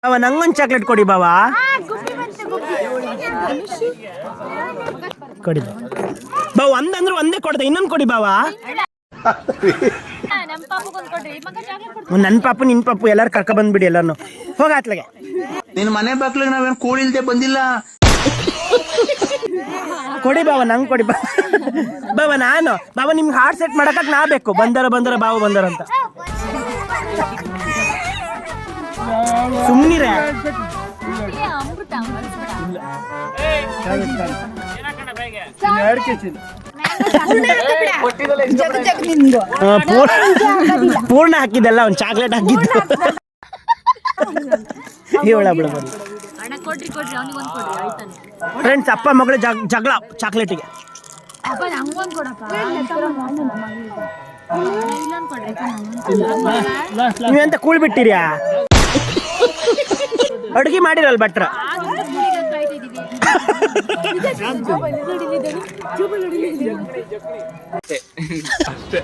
ಬಾವ ನಂಗೊಂದು ಚಾಕ್ಲೇಟ್ ಕೊಡಿ ಬಾವ. ಕೊಡಿ ಬಾವ. ಒಂದಂದ್ರೆ ಒಂದೇ ಕೊಡ್ದೆ, ಇನ್ನೊಂದು ಕೊಡಿ ಬಾವ. ನನ್ನ ಪಾಪು ನಿನ್ ಪಾಪು ಎಲ್ಲಾರು ಕರ್ಕ ಬಂದ್ಬಿಡಿ ಎಲ್ಲಾರು. ಹೋಗ ಆತ್ಲಗೆ. ನಿನ್ ಮನೆ ಬಾಕ್ಲಿಗೆ ನಾವೇನ್ ಕೋಳಿ ಇಲ್ದೆ ಬಂದಿಲ್ಲ. ಕೊಡಿ ಬಾವ, ನಂಗೆ ಕೊಡಿ ಬಾವ. ಬಾವ ನಾನು ಬಾವ ನಿಮ್ಗೆ ಹಾರ್ಟ್ ಸೆಟ್ ಮಾಡಕ್ ನಾ ಬೇಕು. ಬಂದರ ಬಾವ ಬಂದರ ಅಂತ ಸುಮ್ನಿರ. ಪೂರ್ಣ ಹಾಕಿದ್ದಲ್ಲ, ಒಂದು ಚಾಕ್ಲೇಟ್ ಹಾಕಿದ್ದು. ಫ್ರೆಂಡ್ಸ್, ಅಪ್ಪ ಮಗಳು ಜಗಳ ಚಾಕ್ಲೇಟಿಗೆ. ನೀವೆಂತ ಕೂಳ್ ಬಿಟ್ಟಿರ್ಯಾ? ಅಡುಗೆ ಮಾಡಿರಲ್ ಭಟ್ರ. ಅಷ್ಟೇ.